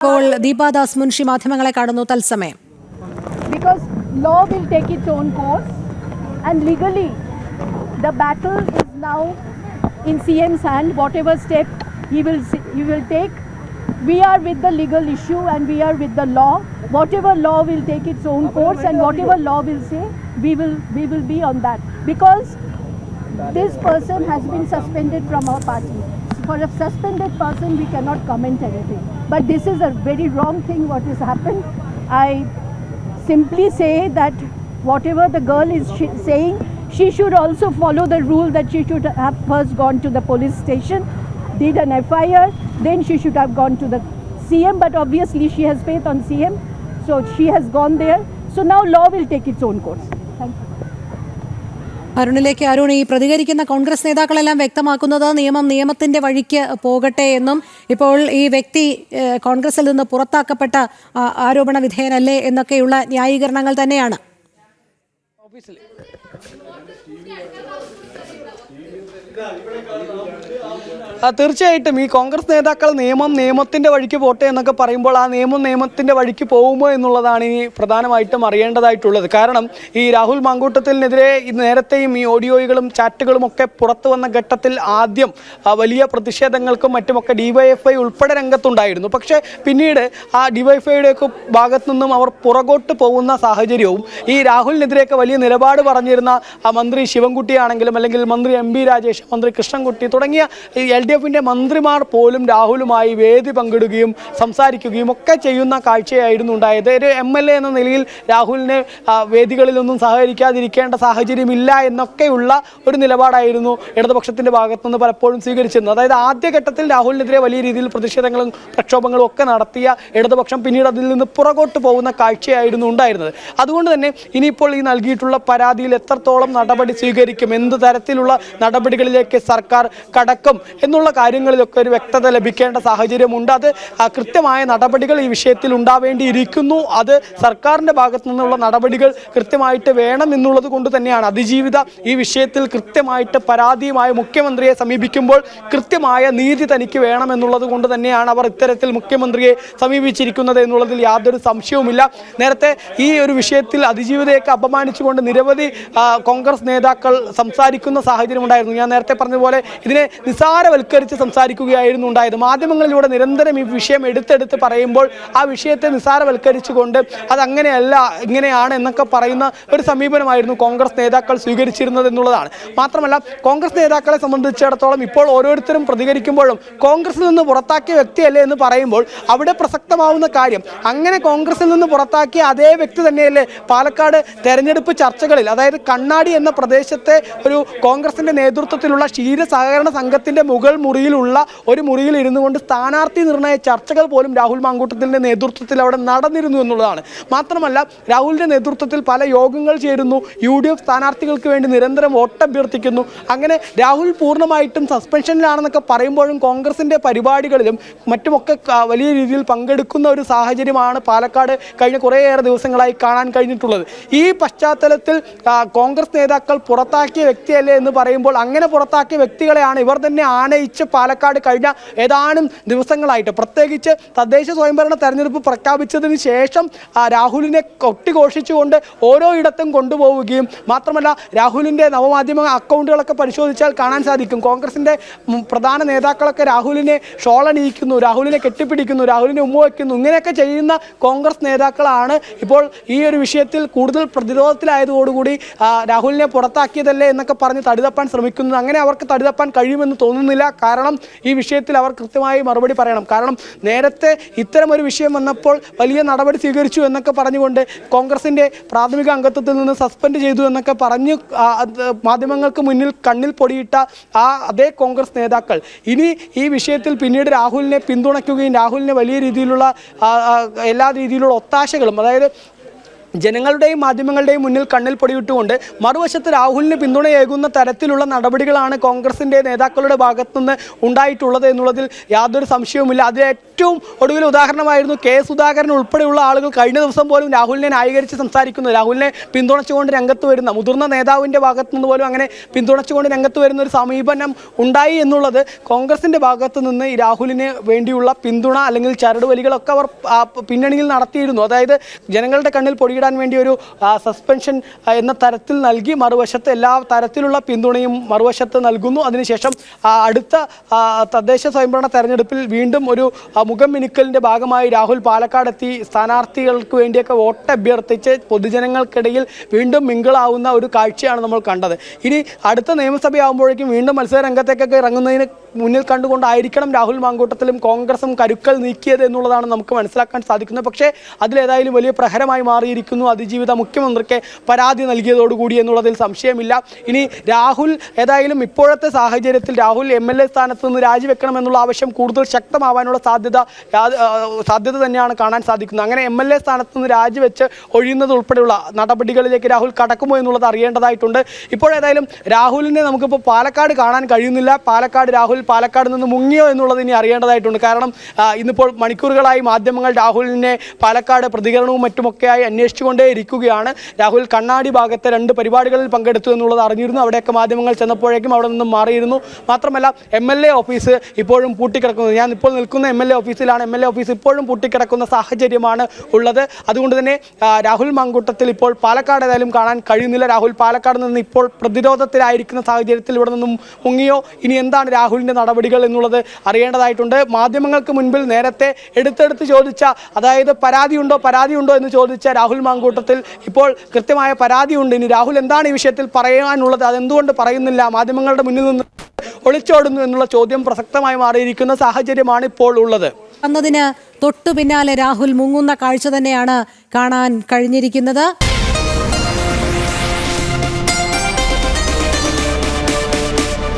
Deepa Das Munshi മാധ്യമങ്ങളെ കാണുന്നു തത്സമയം. Because law will take its own course and legally the battle is now in CM's hand. Whatever step he will take, we are with the legal issue and we are with the law. Whatever law will take its own course and whatever law will say, we will be on that. Because this person has been suspended from our party. For a suspended person, we cannot comment anything. But this is a very wrong thing what has happened. I simply say that whatever the girl is saying, she should also follow the rule that she should have first gone to the police station, did an FIR, then she should have gone to the CM. But obviously she has faith on CM, so she has gone there. So now law will take its own course. Thank you. അരുണിലേക്ക് Arun, ഈ പ്രതികരിക്കുന്ന കോൺഗ്രസ് നേതാക്കളെല്ലാം വ്യക്തമാക്കുന്നത് നിയമത്തിന്റെ വഴിക്ക് പോകട്ടെ എന്നും ഇപ്പോൾ ഈ വ്യക്തി കോൺഗ്രസിൽ നിന്ന് പുറത്താക്കപ്പെട്ട ആരോപണ വിധേയനല്ലേ എന്നൊക്കെയുള്ള ന്യായീകരണങ്ങൾ തന്നെയാണ്. തീർച്ചയായിട്ടും ഈ കോൺഗ്രസ് നേതാക്കൾ നിയമത്തിന്റെ വഴിക്ക് പോട്ടെ എന്നൊക്കെ പറയുമ്പോൾ ആ നിയമത്തിന്റെ വഴിക്ക് പോകുമോ എന്നുള്ളതാണ് ഇനി പ്രധാനമായിട്ടും അറിയേണ്ടതായിട്ടുള്ളത്. കാരണം ഈ രാഹുൽ മാങ്കൂട്ടത്തിനെതിരെ നേരത്തെയും ഈ ഓഡിയോകളും ചാറ്റുകളും ഒക്കെ പുറത്തു വന്ന ഘട്ടത്തിൽ ആദ്യം വലിയ പ്രതിഷേധങ്ങൾക്കും മറ്റുമൊക്കെ ഡിവൈഎഫ്ഐ ഉൾപ്പെടെ രംഗത്തുണ്ടായിരുന്നു. പക്ഷേ പിന്നീട് ആ ഡിവൈഎഫ്ഐയുടെയൊക്കെ ഭാഗത്തു നിന്നും അവർ പുറകോട്ട് പോകുന്ന സാഹചര്യവും ഈ രാഹുലിനെതിരെയൊക്കെ വലിയ നിലപാട് പറഞ്ഞിരുന്ന മന്ത്രി ശിവൻകുട്ടിയാണെങ്കിലും അല്ലെങ്കിൽ മന്ത്രി എം ബി രാജേഷ്, മന്ത്രി കൃഷ്ണൻകുട്ടി തുടങ്ങിയ LDFിൻ്റെ മന്ത്രിമാർ പോലും രാഹുലുമായി വേദി പങ്കിടുകയും സംസാരിക്കുകയും ഒക്കെ ചെയ്യുന്ന കാഴ്ചയായിരുന്നു ഉണ്ടായത്. ഒരു MLA എന്ന നിലയിൽ രാഹുലിനെ വേദികളിലൊന്നും സഹകരിക്കാതിരിക്കേണ്ട സാഹചര്യമില്ല എന്നൊക്കെയുള്ള ഒരു നിലപാടായിരുന്നു ഇടതുപക്ഷത്തിൻ്റെ ഭാഗത്തുനിന്ന് പലപ്പോഴും സ്വീകരിച്ചിരുന്നത്. അതായത് ആദ്യഘട്ടത്തിൽ രാഹുലിനെതിരെ വലിയ രീതിയിൽ പ്രതിഷേധങ്ങളും പ്രക്ഷോഭങ്ങളും ഒക്കെ നടത്തിയ ഇടതുപക്ഷം പിന്നീട് അതിൽ നിന്ന് പുറകോട്ട് പോകുന്ന കാഴ്ചയായിരുന്നു ഉണ്ടായിരുന്നത്. അതുകൊണ്ട് തന്നെ ഇനിയിപ്പോൾ ഈ നൽകിയിട്ടുള്ള പരാതിയിൽ എത്രത്തോളം നടപടി സ്വീകരിക്കും, എന്ത് തരത്തിലുള്ള നടപടികളിലേക്ക് സർക്കാർ കടക്കും എന്നുള്ള കാര്യങ്ങളിലൊക്കെ ഒരു വ്യക്തത ലഭിക്കേണ്ട സാഹചര്യമുണ്ട്. അത് കൃത്യമായ നടപടികൾ ഈ വിഷയത്തിൽ ഉണ്ടാവേണ്ടിയിരിക്കുന്നു. അത് സർക്കാരിൻ്റെ ഭാഗത്തു നിന്നുള്ള നടപടികൾ കൃത്യമായിട്ട് വേണം എന്നുള്ളത് കൊണ്ട് തന്നെയാണ് അതിജീവിത ഈ വിഷയത്തിൽ കൃത്യമായിട്ട് പരാതിയുമായി മുഖ്യമന്ത്രിയെ സമീപിക്കുമ്പോൾ കൃത്യമായ നീതി തനിക്ക് വേണം എന്നുള്ളത് കൊണ്ട് തന്നെയാണ് അവർ ഇത്തരത്തിൽ മുഖ്യമന്ത്രിയെ സമീപിച്ചിരിക്കുന്നത് എന്നുള്ളതിൽ യാതൊരു സംശയവുമില്ല. നേരത്തെ ഈ ഒരു വിഷയത്തിൽ അതിജീവിതയൊക്കെ അപമാനിച്ചുകൊണ്ട് നിരവധി കോൺഗ്രസ് നേതാക്കൾ സംസാരിക്കുന്ന സാഹചര്യം ഉണ്ടായിരുന്നു. ഞാൻ നേരത്തെ പറഞ്ഞതുപോലെ ഇതിനെ നിസാരവൽക്കരിച്ച് സംസാരിക്കുകയായിരുന്നു ഉണ്ടായത്. മാധ്യമങ്ങളിലൂടെ നിരന്തരം ഈ വിഷയം എടുത്തെടുത്ത് പറയുമ്പോൾ ആ വിഷയത്തെ നിസാരവൽക്കരിച്ചുകൊണ്ട് അതങ്ങനെയല്ല ഇങ്ങനെയാണ് എന്നൊക്കെ പറയുന്ന ഒരു സമീപനമായിരുന്നു കോൺഗ്രസ് നേതാക്കൾ സ്വീകരിച്ചിരുന്നത് എന്നുള്ളതാണ്. മാത്രമല്ല കോൺഗ്രസ് നേതാക്കളെ സംബന്ധിച്ചിടത്തോളം ഇപ്പോൾ ഓരോരുത്തരും പ്രതികരിക്കുമ്പോഴും കോൺഗ്രസിൽ നിന്ന് പുറത്താക്കിയ വ്യക്തിയല്ലേ എന്ന് പറയുമ്പോൾ അവിടെ പ്രസക്തമാവുന്ന കാര്യം, അങ്ങനെ കോൺഗ്രസിൽ നിന്ന് പുറത്താക്കിയ അതേ വ്യക്തി തന്നെയല്ലേ പാലക്കാട് തെരഞ്ഞെടുപ്പ് ചർച്ചകളിൽ, അതായത് കണ്ണാടി എന്ന പ്രദേശത്തെ ഒരു കോൺഗ്രസിൻ്റെ നേതൃത്വത്തിലുള്ള ക്ഷീര സഹകരണ സംഘത്തിൻ്റെ മുകൾ മുറിയിലുള്ള ഒരു മുറിയിൽ ഇരുന്നു കൊണ്ട് സ്ഥാനാർത്ഥി നിർണയ ചർച്ചകൾ പോലും രാഹുൽ മാങ്കൂട്ടത്തിൻ്റെ നേതൃത്വത്തിൽ അവിടെ നടന്നിരുന്നു എന്നുള്ളതാണ്. മാത്രമല്ല രാഹുലിൻ്റെ നേതൃത്വത്തിൽ പല യോഗങ്ങൾ ചേരുന്നു, UDF സ്ഥാനാർത്ഥികൾക്ക് വേണ്ടി നിരന്തരം വോട്ടഭ്യർത്ഥിക്കുന്നു. അങ്ങനെ രാഹുൽ പൂർണ്ണമായിട്ടും സസ്പെൻഷനിലാണെന്നൊക്കെ പറയുമ്പോഴും കോൺഗ്രസിൻ്റെ പരിപാടികളിലും മറ്റുമൊക്കെ വലിയ രീതിയിൽ പങ്കെടുക്കുന്ന ഒരു സാഹചര്യമാണ് പാലക്കാട് കഴിഞ്ഞ കുറേയേറെ ദിവസങ്ങളായി കാണാൻ കഴിഞ്ഞിട്ടുള്ളത്. ഈ പശ്ചാത്തലത്തിൽ കോൺഗ്രസ് നേതാക്കൾ പുറത്താക്കിയ വ്യക്തിയല്ലേ എന്ന് പറയുമ്പോൾ അങ്ങനെ പുറത്താക്കിയ വ്യക്തികളെയാണ് ഇവർ തന്നെ ആനയിച്ച് പാലക്കാട് കഴിഞ്ഞ ഏതാനും ദിവസങ്ങളായിട്ട്, പ്രത്യേകിച്ച് തദ്ദേശ സ്വയംഭരണ തെരഞ്ഞെടുപ്പ് പ്രഖ്യാപിച്ചതിന് ശേഷം രാഹുലിനെ കൊട്ടിഘോഷിച്ചുകൊണ്ട് ഓരോ ഇടത്തും കൊണ്ടുപോവുകയും മാത്രമല്ല രാഹുലിൻ്റെ നവമാധ്യമ അക്കൗണ്ടുകളൊക്കെ പരിശോധിച്ചാൽ കാണാൻ സാധിക്കും കോൺഗ്രസിൻ്റെ പ്രധാന നേതാക്കളൊക്കെ രാഹുലിനെ ഷോളണിയിക്കുന്നു, രാഹുലിനെ കെട്ടിപ്പിടിക്കുന്നു, രാഹുലിനെ ഉമ്മ വയ്ക്കുന്നു. ഇങ്ങനെയൊക്കെ ചെയ്യുന്ന കോൺഗ്രസ് നേതാക്കളാണ് ഇപ്പോൾ ഈ ഒരു വിഷയത്തിൽ കൂടുതൽ പ്രതിരോധത്തിലായതോടുകൂടി രാഹുലിനെ പുറത്താക്കിയതല്ലേ എന്നൊക്കെ പറഞ്ഞ് തടിതപ്പാൻ ശ്രമിക്കുന്നത്. അങ്ങനെ അവർക്ക് തടിതപ്പാൻ കഴിയുമെന്ന് തോന്നുന്നില്ല. കാരണം ഈ വിഷയത്തിൽ അവർ കൃത്യമായി മറുപടി പറയണം. കാരണം നേരത്തെ ഇത്തരമൊരു വിഷയം വന്നപ്പോൾ വലിയ നടപടി സ്വീകരിച്ചു എന്നൊക്കെ പറഞ്ഞുകൊണ്ട് കോൺഗ്രസിൻ്റെ പ്രാഥമിക അംഗത്വത്തിൽ നിന്ന് സസ്പെൻഡ് ചെയ്തു എന്നൊക്കെ പറഞ്ഞ് മാധ്യമങ്ങൾക്ക് മുന്നിൽ കണ്ണിൽ പൊടിയിട്ട അതേ കോൺഗ്രസ് നേതാക്കൾ ഇനി ഈ വിഷയത്തിൽ പിന്നീട് രാഹുലിനെ പിന്തുണയ്ക്കുകയും രാഹുലിനെ വലിയ രീതിയിലുള്ള എല്ലാ രീതിയിലുള്ള ഒത്താശകളും, അതായത് ജനങ്ങളുടെയും മാധ്യമങ്ങളുടെയും മുന്നിൽ കണ്ണിൽ പൊടിയിട്ടുകൊണ്ട് മറുവശത്ത് രാഹുലിന് പിന്തുണയേകുന്ന തരത്തിലുള്ള നടപടികളാണ് കോൺഗ്രസിൻ്റെ നേതാക്കളുടെ ഭാഗത്തുനിന്ന് ഉണ്ടായിട്ടുള്ളത് എന്നുള്ളതിൽ യാതൊരു സംശയവുമില്ല. അതിൽ ഏറ്റവും ഒടുവിൽ ഉദാഹരണമായിരുന്നു കെ സുധാകരൻ ഉൾപ്പെടെയുള്ള ആളുകൾ കഴിഞ്ഞ ദിവസം പോലും രാഹുലിനെ ന്യായീകരിച്ച് സംസാരിക്കുന്നത്. രാഹുലിനെ പിന്തുണച്ചുകൊണ്ട് രംഗത്ത് വരുന്ന മുതിർന്ന നേതാവിൻ്റെ ഭാഗത്തു നിന്ന് പോലും അങ്ങനെ പിന്തുണച്ചുകൊണ്ട് രംഗത്ത് വരുന്ന ഒരു സമീപനം ഉണ്ടായി എന്നുള്ളത് കോൺഗ്രസിൻ്റെ ഭാഗത്തു നിന്ന് ഈ രാഹുലിന് വേണ്ടിയുള്ള പിന്തുണ അല്ലെങ്കിൽ ചരടുവലികളൊക്കെ അവർ പിന്നണിയിൽ നടത്തിയിരുന്നു. അതായത് ജനങ്ങളുടെ കണ്ണിൽ പൊടിയിടാൻ വേണ്ടി ഒരു സസ്പെൻഷൻ എന്ന തരത്തിൽ നൽകി മറുവശത്ത് എല്ലാ തരത്തിലുള്ള പിന്തുണയും മറുവശത്ത് നൽകുന്നു. അതിനുശേഷം അടുത്ത തദ്ദേശ സ്വയംഭരണ തെരഞ്ഞെടുപ്പിൽ വീണ്ടും ഒരു മുഖം മിനുക്കലിൻ്റെ ഭാഗമായി രാഹുൽ പാലക്കാടെത്തി സ്ഥാനാർത്ഥികൾക്ക് വേണ്ടിയൊക്കെ വോട്ട് അഭ്യർത്ഥിച്ച് പൊതുജനങ്ങൾക്കിടയിൽ വീണ്ടും മിങ്കിളാവുന്ന ഒരു കാഴ്ചയാണ് നമ്മൾ കണ്ടത്. ഇനി അടുത്ത നിയമസഭയാകുമ്പോഴേക്കും വീണ്ടും മത്സര രംഗത്തേക്കൊക്കെ ഇറങ്ങുന്നതിന് മുന്നിൽ കണ്ടുകൊണ്ടായിരിക്കണം രാഹുൽ മാങ്കൂട്ടത്തിലും കോൺഗ്രസും കരുക്കൾ നീക്കിയത് എന്നുള്ളതാണ് നമുക്ക് മനസ്സിലാക്കാൻ സാധിക്കുന്നത്. പക്ഷേ അതിലേതായാലും വലിയ പ്രഹരമായി മാറിയിരിക്കുന്നു അതിജീവിത മുഖ്യമന്ത്രിക്ക് പരാതി നൽകിയതോടുകൂടി എന്നുള്ളതിൽ സംശയമില്ല. ഇനി രാഹുൽ ഏതായാലും ഇപ്പോഴത്തെ സാഹചര്യത്തിൽ രാഹുൽ MLA സ്ഥാനത്ത് നിന്ന് രാജിവെക്കണം എന്നുള്ള ആവശ്യം കൂടുതൽ ശക്തമാവാനുള്ള സാധ്യത തന്നെയാണ് കാണാൻ സാധിക്കുന്നത്. അങ്ങനെ MLA സ്ഥാനത്ത് നിന്ന് രാജിവെച്ച് ഒഴിയുന്നത് ഉൾപ്പെടെയുള്ള നടപടികളിലേക്ക് രാഹുൽ കടക്കുമോ എന്നുള്ളത് അറിയേണ്ടതായിട്ടുണ്ട്. ഇപ്പോഴേതായാലും രാഹുലിനെ നമുക്കിപ്പോൾ പാലക്കാട് കാണാൻ കഴിയുന്നില്ല. രാഹുൽ പാലക്കാട് നിന്ന് മുങ്ങിയോ എന്നുള്ളത് ഇനി അറിയേണ്ടതായിട്ടുണ്ട്. കാരണം ഇന്നിപ്പോൾ മണിക്കൂറുകളായി മാധ്യമങ്ങൾ രാഹുലിനെ പാലക്കാട് പ്രതികരണവും മറ്റുമൊക്കെയായി അന്വേഷിച്ചുകൊണ്ടേയിരിക്കുകയാണ്. രാഹുൽ കണ്ണാടി ഭാഗത്തെ 2 പരിപാടികളിൽ പങ്കെടുത്തു എന്നുള്ളത് അറിഞ്ഞിരുന്നു. അവിടെയൊക്കെ മാധ്യമങ്ങൾ ചെന്നപ്പോഴേക്കും അവിടെ നിന്നും മാറിയിരുന്നു. മാത്രമല്ല MLA ഓഫീസ് ഇപ്പോഴും പൂട്ടിക്കിടക്കുന്നത്. ഞാൻ ഇപ്പോൾ നിൽക്കുന്ന MLA ഓഫീസിലാണ്. MLA ഓഫീസ് ഇപ്പോഴും പൂട്ടിക്കിടക്കുന്ന സാഹചര്യമാണ് ഉള്ളത്. അതുകൊണ്ട് തന്നെ രാഹുൽ മാങ്കൂട്ടത്തിൽ ഇപ്പോൾ പാലക്കാട് ഏതായാലും കാണാൻ കഴിയുന്നില്ല. രാഹുൽ പാലക്കാട് നിന്ന് ഇപ്പോൾ പ്രതിരോധത്തിലായിരിക്കുന്ന സാഹചര്യത്തിൽ ഇവിടെ നിന്നും മുങ്ങിയോ ഇനി എന്താണ് രാഹുലിൻ്റെ നടപടികൾ എന്നുള്ളത് അറിയേണ്ടതായിട്ടുണ്ട്. മാധ്യമങ്ങൾക്ക് മുൻപിൽ നേരത്തെ എടുത്തെടുത്ത് ചോദിച്ച, അതായത് പരാതിയുണ്ടോ എന്ന് ചോദിച്ച രാഹുൽ മാങ്കൂട്ടത്തിൽ ഇപ്പോൾ കൃത്യമായ പരാതിയുണ്ട്. ഇനി രാഹുൽ എന്താണ് ഈ വിഷയത്തിൽ പറയാനുള്ളത്, അതെന്തുകൊണ്ട് പറയുന്നില്ല, മാധ്യമങ്ങളുടെ മുന്നിൽ നിന്ന് ഒളിച്ചോടുന്നു എന്നുള്ള ചോദ്യം പ്രസക്തമായി മാറിയിരിക്കുന്ന സാഹചര്യമാണ് ഇപ്പോൾ ഉള്ളത്. വന്നതിന് തൊട്ടു പിന്നാലെ രാഹുൽ മുങ്ങുന്ന കാഴ്ച തന്നെയാണ് കാണാൻ കഴിഞ്ഞിരിക്കുന്നത്.